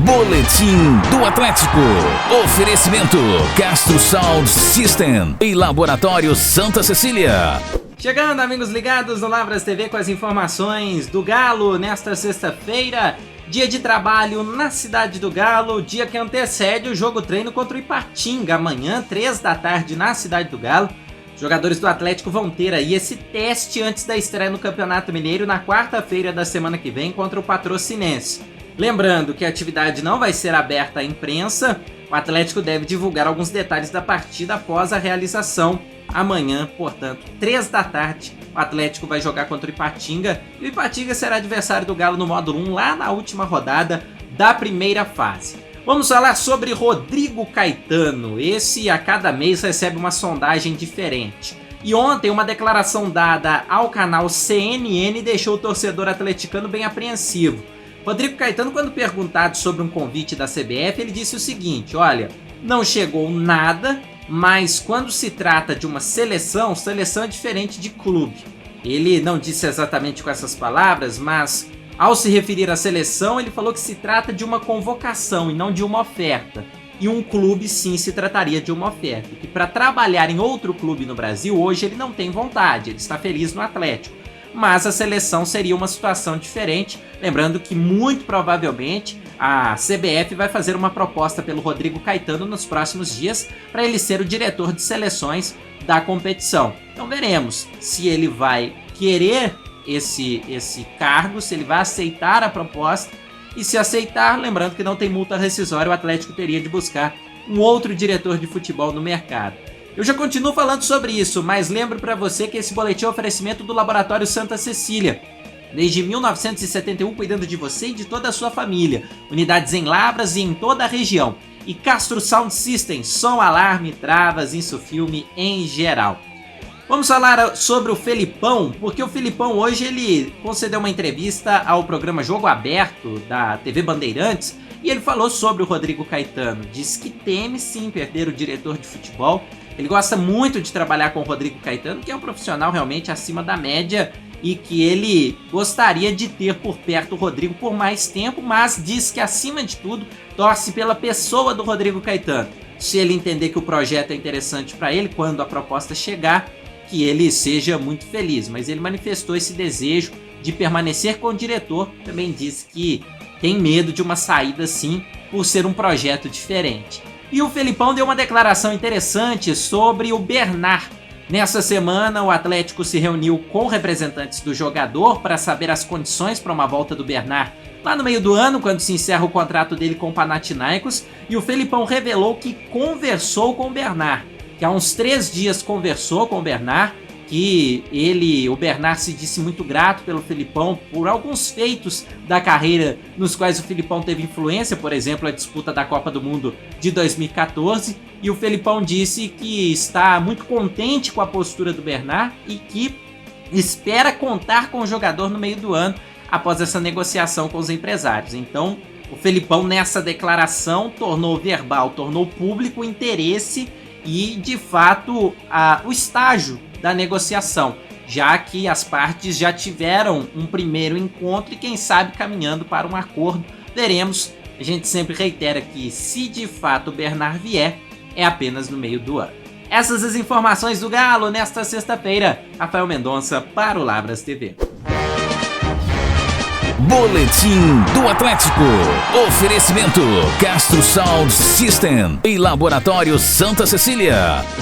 Boletim do Atlético. Oferecimento Castro Sound System e Laboratório Santa Cecília. Chegando, amigos ligados no Lavras TV com as informações do Galo nesta sexta-feira, dia de trabalho na cidade do Galo, dia que antecede o jogo treino contra o Ipatinga, amanhã, 3 da tarde, na cidade do Galo. Os jogadores do Atlético vão ter aí esse teste antes da estreia no Campeonato Mineiro na quarta-feira da semana que vem contra o Patrocinense. Lembrando que a atividade não vai ser aberta à imprensa, o Atlético deve divulgar alguns detalhes da partida após a realização. Amanhã, portanto, 3 da tarde, o Atlético vai jogar contra o Ipatinga. E o Ipatinga será adversário do Galo no módulo 1, lá na última rodada da primeira fase. Vamos falar sobre Rodrigo Caetano. Esse, a cada mês, recebe uma sondagem diferente. E ontem, uma declaração dada ao canal CNN deixou o torcedor atleticano bem apreensivo. Rodrigo Caetano, quando perguntado sobre um convite da CBF, ele disse o seguinte: olha, não chegou nada, mas quando se trata de uma seleção é diferente de clube. Ele não disse exatamente com essas palavras, mas ao se referir à seleção, ele falou que se trata de uma convocação e não de uma oferta. E um clube sim se trataria de uma oferta. E para trabalhar em outro clube no Brasil, hoje ele não tem vontade, ele está feliz no Atlético. Mas a seleção seria uma situação diferente, lembrando que muito provavelmente a CBF vai fazer uma proposta pelo Rodrigo Caetano nos próximos dias para ele ser o diretor de seleções da competição. Então veremos se ele vai querer esse cargo, se ele vai aceitar a proposta, e se aceitar, lembrando que não tem multa rescisória, o Atlético teria de buscar um outro diretor de futebol no mercado. Eu já continuo falando sobre isso, mas lembro para você que esse boletim é um oferecimento do Laboratório Santa Cecília. Desde 1971, cuidando de você e de toda a sua família. Unidades em Lavras e em toda a região. E Castro Sound System, som, alarme, travas, insufilme em geral. Vamos falar sobre o Felipão, porque o Felipão hoje ele concedeu uma entrevista ao programa Jogo Aberto da TV Bandeirantes e ele falou sobre o Rodrigo Caetano. Disse que teme sim perder o diretor de futebol. Ele gosta muito de trabalhar com o Rodrigo Caetano, que é um profissional realmente acima da média e que ele gostaria de ter por perto o Rodrigo por mais tempo, mas diz que acima de tudo torce pela pessoa do Rodrigo Caetano. Se ele entender que o projeto é interessante para ele, quando a proposta chegar, que ele seja muito feliz. Mas ele manifestou esse desejo de permanecer com o diretor, também disse que tem medo de uma saída sim, por ser um projeto diferente. E o Felipão deu uma declaração interessante sobre o Bernard. Nessa semana, o Atlético se reuniu com representantes do jogador para saber as condições para uma volta do Bernard lá no meio do ano, quando se encerra o contrato dele com o Panathinaikos, e o Felipão revelou que conversou com o Bernard, que há uns 3 dias conversou com o Bernard, que o Bernard se disse muito grato pelo Felipão por alguns feitos da carreira nos quais o Felipão teve influência, por exemplo, a disputa da Copa do Mundo de 2014, e o Felipão disse que está muito contente com a postura do Bernard e que espera contar com o jogador no meio do ano após essa negociação com os empresários. Então, o Felipão nessa declaração tornou verbal, tornou público o interesse e, de fato, o estágio da negociação, já que as partes já tiveram um primeiro encontro e quem sabe caminhando para um acordo. Veremos. A gente sempre reitera que se de fato o Bernard vier, é apenas no meio do ano. Essas as informações do Galo nesta sexta-feira. Rafael Mendonça para o Lavras TV. Boletim do Atlético. Oferecimento Castro Sound System e Laboratório Santa Cecília.